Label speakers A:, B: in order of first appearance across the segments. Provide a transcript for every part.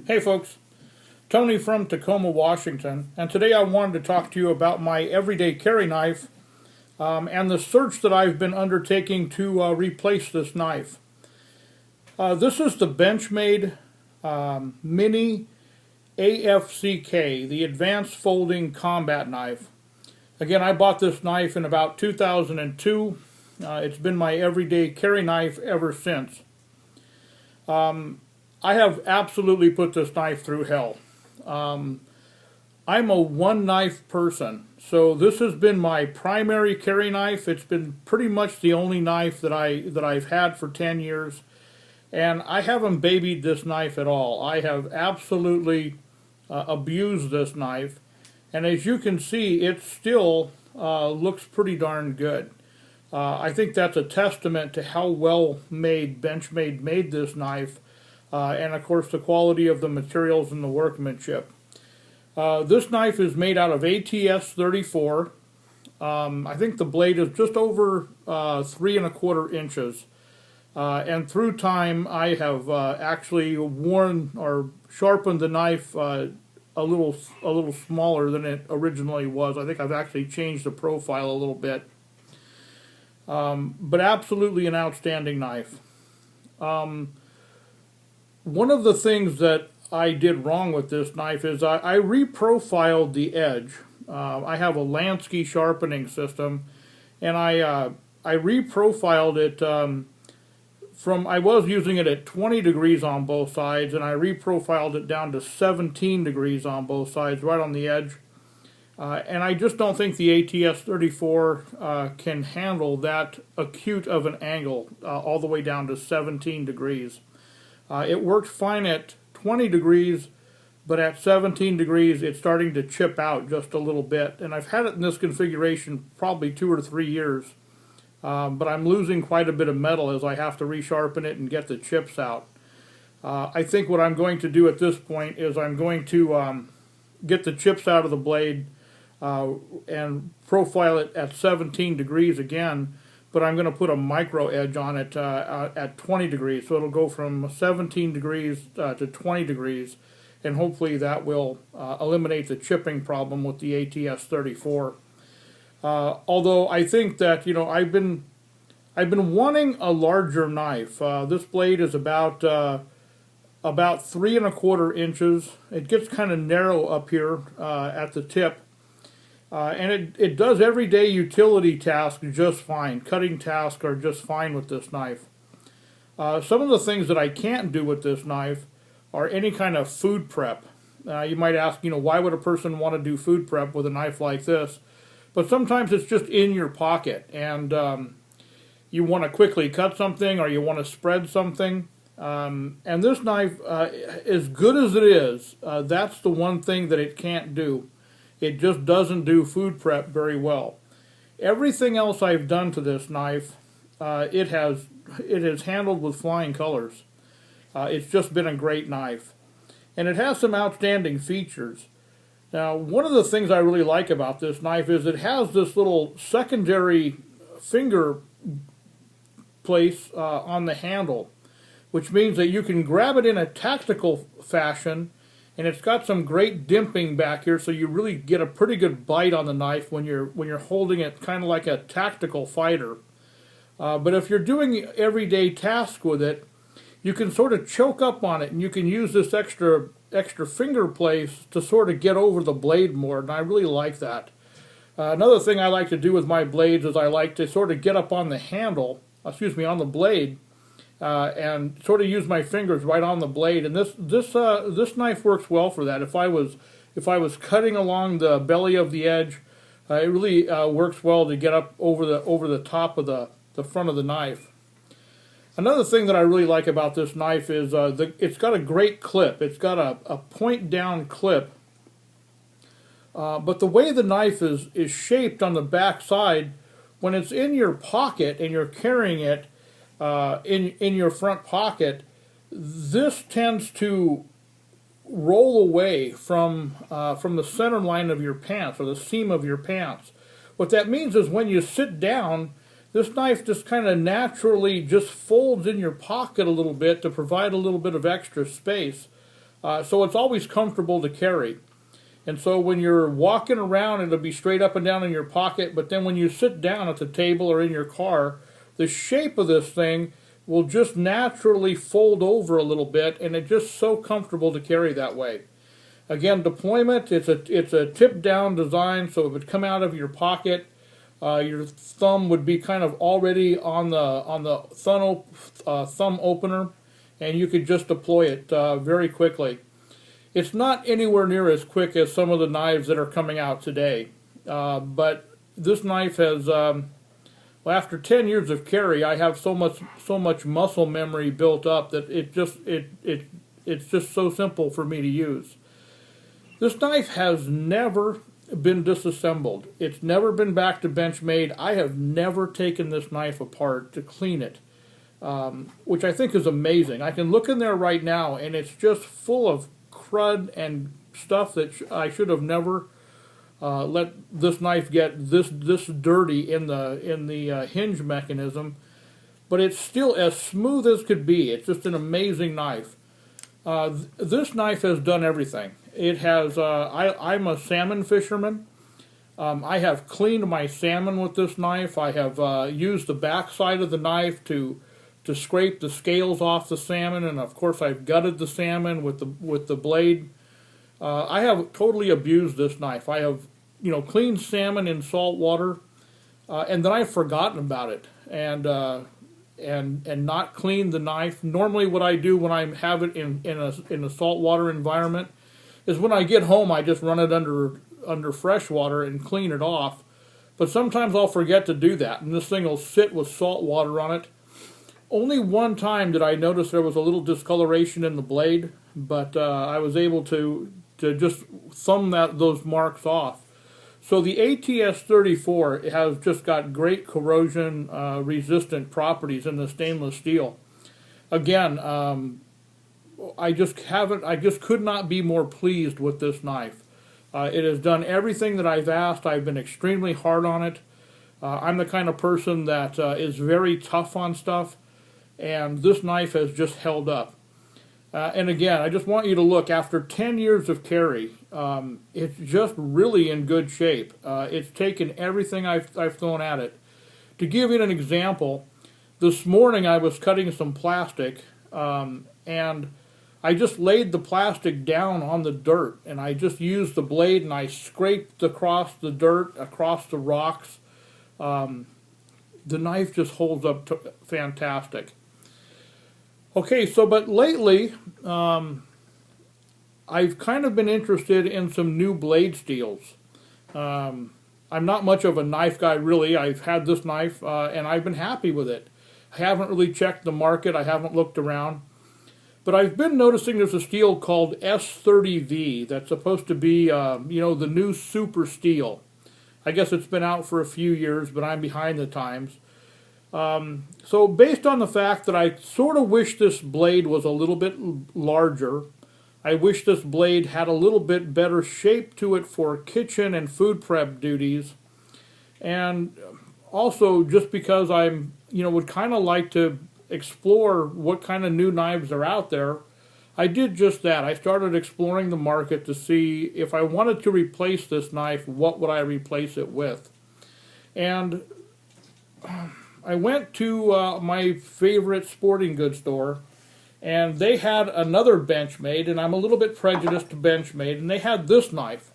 A: Hey folks, Tony from Tacoma, Washington, and today I wanted to talk to you about my everyday carry knife and the search that I've been undertaking to replace this knife. This is the Benchmade Mini AFCK, the Advanced Folding Combat Knife. Again, I bought this knife in about 2002. It's been my everyday carry knife ever since. I have absolutely put this knife through hell. I'm a one knife person, so this has been my primary carry knife. It's been pretty much the only knife that I've had for 10 years, and I haven't babied this knife at all. I have absolutely abused this knife, and as you can see, it still looks pretty darn good. I think that's a testament to how well made Benchmade made this knife. And of course the quality of the materials and the workmanship. This knife is made out of ATS-34. I think the blade is just over 3¼ inches. And through time I have actually worn or sharpened the knife a little smaller than it originally was. I think I've actually changed the profile a little bit. But absolutely an outstanding knife. One of the things that I did wrong with this knife is I reprofiled the edge. I have a Lansky sharpening system, and I reprofiled it I was using it at 20 degrees on both sides, and I reprofiled it down to 17 degrees on both sides, right on the edge. And I just don't think the ATS-34 can handle that acute of an angle all the way down to 17 degrees. It worked fine at 20 degrees, but at 17 degrees it's starting to chip out just a little bit. And I've had it in this configuration probably 2 or 3 years, but I'm losing quite a bit of metal as I have to resharpen it and get the chips out. I think what I'm going to do at this point is I'm going to get the chips out of the blade and profile it at 17 degrees again. But I'm going to put a micro edge on it at 20 degrees. So it'll go from 17 degrees to 20 degrees, and hopefully that will eliminate the chipping problem with the ATS-34. Although I think that, you know, I've been wanting a larger knife. This blade is about 3¼ inches. It gets kind of narrow up here at the tip. And it does everyday utility tasks just fine. Cutting tasks are just fine with this knife. Some of the things that I can't do with this knife are any kind of food prep. You might ask, you know, why would a person want to do food prep with a knife like this? But sometimes it's just in your pocket, and you want to quickly cut something or you want to spread something. And this knife, as good as it is, that's the one thing that it can't do. It just doesn't do food prep very well. Everything else I've done to this knife, it has handled with flying colors. It's just been a great knife. And it has some outstanding features. Now, one of the things I really like about this knife is it has this little secondary finger place on the handle, which means that you can grab it in a tactical fashion. And it's got some great dimping back here, so you really get a pretty good bite on the knife when you're holding it, kind of like a tactical fighter. But if you're doing everyday tasks with it, you can sort of choke up on it, and you can use this extra finger place to sort of get over the blade more, and I really like that. Another thing I like to do with my blades is I like to sort of get up on the handle, on the blade, and sort of use my fingers right on the blade, and this knife works well for that. If I was cutting along the belly of the edge, it really works well to get up over the top of the front of the knife. Another thing that I really like about this knife is it's got a great clip. It's got a point down clip, but the way the knife is shaped on the back side, when it's in your pocket and you're carrying it in your front pocket, this tends to roll away from the center line of your pants or the seam of your pants. What that means is when you sit down, this knife just kind of naturally just folds in your pocket a little bit to provide a little bit of extra space. So it's always comfortable to carry. And so when you're walking around, it'll be straight up and down in your pocket, but then when you sit down at the table or in your car, the shape of this thing will just naturally fold over a little bit, and it's just so comfortable to carry that way. Again, deployment, it's a tip-down design, so it would come out of your pocket. Your thumb would be kind of already on the thumb opener, and you could just deploy it very quickly. It's not anywhere near as quick as some of the knives that are coming out today, but this knife has, well, after 10 years of carry, I have so much muscle memory built up that it's just so simple for me to use. This knife has never been disassembled. It's never been back to Benchmade. I have never taken this knife apart to clean it, which I think is amazing. I can look in there right now, and it's just full of crud and stuff that I should have never let this knife get this dirty in the hinge mechanism. But it's still as smooth as could be. It's just an amazing knife. This knife has done everything. It has. I'm a salmon fisherman. I have cleaned my salmon with this knife. I have used the back side of the knife to scrape the scales off the salmon, and of course I've gutted the salmon with the blade. I have totally abused this knife. I have, cleaned salmon in salt water, and then I've forgotten about it and not cleaned the knife. Normally, what I do when I have it in a saltwater environment is when I get home, I just run it under fresh water and clean it off. But sometimes I'll forget to do that, and this thing will sit with salt water on it. Only one time did I notice there was a little discoloration in the blade, but I was able to just thumb those marks off. So the ATS-34 has just got great corrosion resistant properties in the stainless steel. Again, I just could not be more pleased with this knife. It has done everything that I've asked. I've been extremely hard on it. I'm the kind of person that is very tough on stuff, and this knife has just held up. And again, I just want you to look, after 10 years of carry, it's just really in good shape. It's taken everything I've thrown at it. To give you an example, this morning I was cutting some plastic, and I just laid the plastic down on the dirt, and I just used the blade and I scraped across the dirt, across the rocks. The knife just holds up fantastic. Okay, but lately, I've kind of been interested in some new blade steels. I'm not much of a knife guy, really. I've had this knife, and I've been happy with it. I haven't really checked the market. I haven't looked around. But I've been noticing there's a steel called S30V that's supposed to be, the new super steel. I guess it's been out for a few years, but I'm behind the times. So based on the fact that I sort of wish this blade was a little bit larger, I wish this blade had a little bit better shape to it for kitchen and food prep duties, and also just because I'm, would kind of like to explore what kind of new knives are out there, I did just that. I started exploring the market to see if I wanted to replace this knife, what would I replace it with? And I went to my favorite sporting goods store, and they had another Benchmade, and I'm a little bit prejudiced to Benchmade, and they had this knife.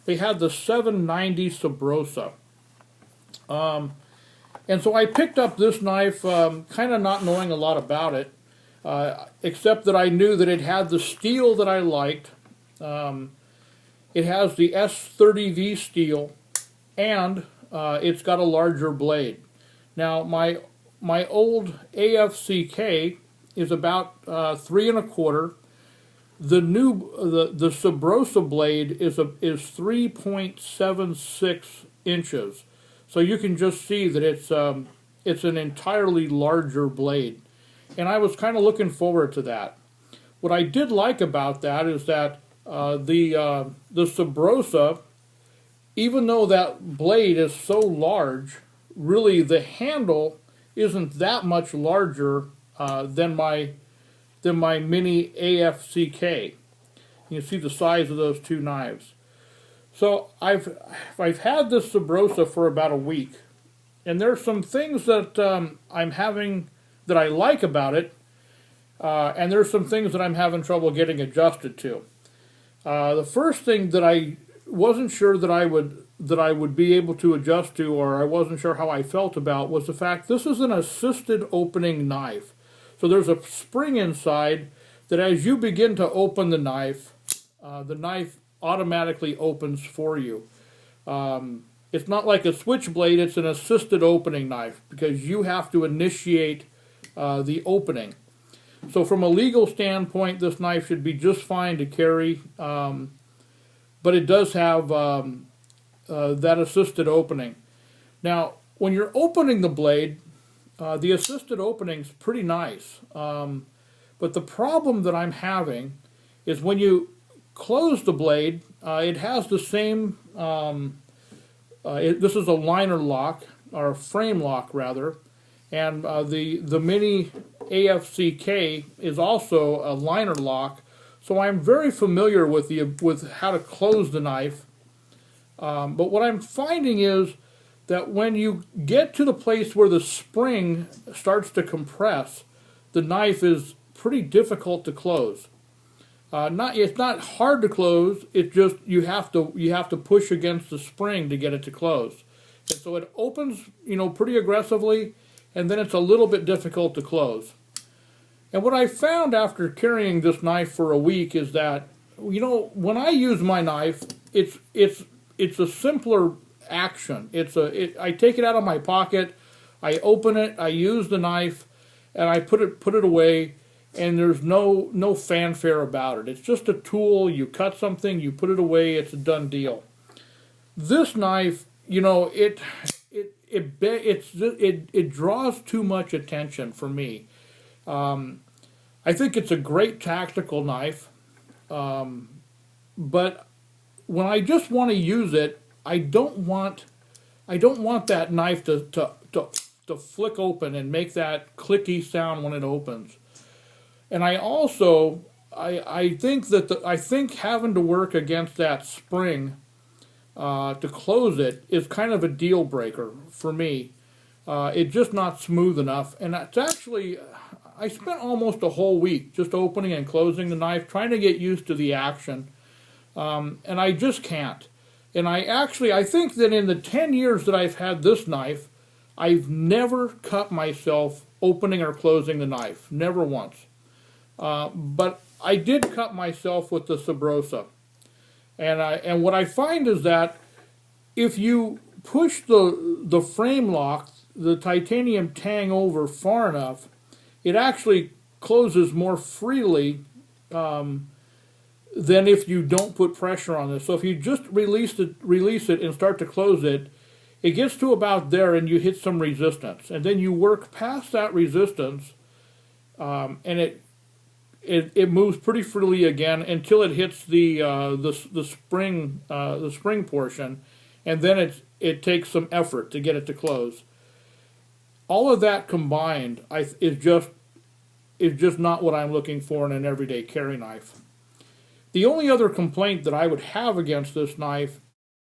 A: They had the 790 Subrosa. And so I picked up this knife, kind of not knowing a lot about it, except that I knew that it had the steel that I liked. It has the S30V steel, and it's got a larger blade. Now, my old AFCK is about 3 1/4. The Subrosa blade is 3.76 inches. So you can just see that it's an entirely larger blade. And I was kind of looking forward to that. What I did like about that is that the Subrosa, even though that blade is so large, really the handle isn't that much larger than my mini AFCK. You can see the size of those two knives. So I've had this Subrosa for about a week, and there's some things that I'm having that I like about it, and there's some things that I'm having trouble getting adjusted to. The first thing that I wasn't sure that I would be able to adjust to, or I wasn't sure how I felt about, was the fact this is an assisted opening knife. So there's a spring inside that as you begin to open the knife automatically opens for you. It's not like a switchblade, it's an assisted opening knife because you have to initiate the opening. So from a legal standpoint, this knife should be just fine to carry, but it does have that assisted opening. Now, when you're opening the blade, the assisted opening's pretty nice, but the problem that I'm having is when you close the blade, it has the same, this is a liner lock, or a frame lock rather, and the mini AFCK is also a liner lock, so I'm very familiar with how to close the knife. But what I'm finding is that when you get to the place where the spring starts to compress, the knife is pretty difficult to close. It's not hard to close. It's just you have to push against the spring to get it to close, and so it opens pretty aggressively, and then it's a little bit difficult to close. And what I found after carrying this knife for a week is that when I use my knife, it's a simpler action. I take it out of my pocket, I open it, I use the knife, and I put it away. And there's no fanfare about it. It's just a tool. You cut something, you put it away. It's a done deal. This knife, it draws too much attention for me. I think it's a great tactical knife, but when I just want to use it, I don't want that knife to flick open and make that clicky sound when it opens. And I also, I think having to work against that spring to close it is kind of a deal breaker for me. It's just not smooth enough. And it's actually, I spent almost a whole week just opening and closing the knife, trying to get used to the action. And I just can't. And I think that in the 10 years that I've had this knife, I've never cut myself opening or closing the knife. Never once. But I did cut myself with the Subrosa, and what I find is that if you push the frame lock, the titanium tang over far enough, it actually closes more freely than if you don't put pressure on this. So if you just release it and start to close it, it gets to about there and you hit some resistance, and then you work past that resistance, and it moves pretty freely again until it hits the spring portion, and then it takes some effort to get it to close. All of that combined is just not what I'm looking for in an everyday carry knife. The only other complaint that I would have against this knife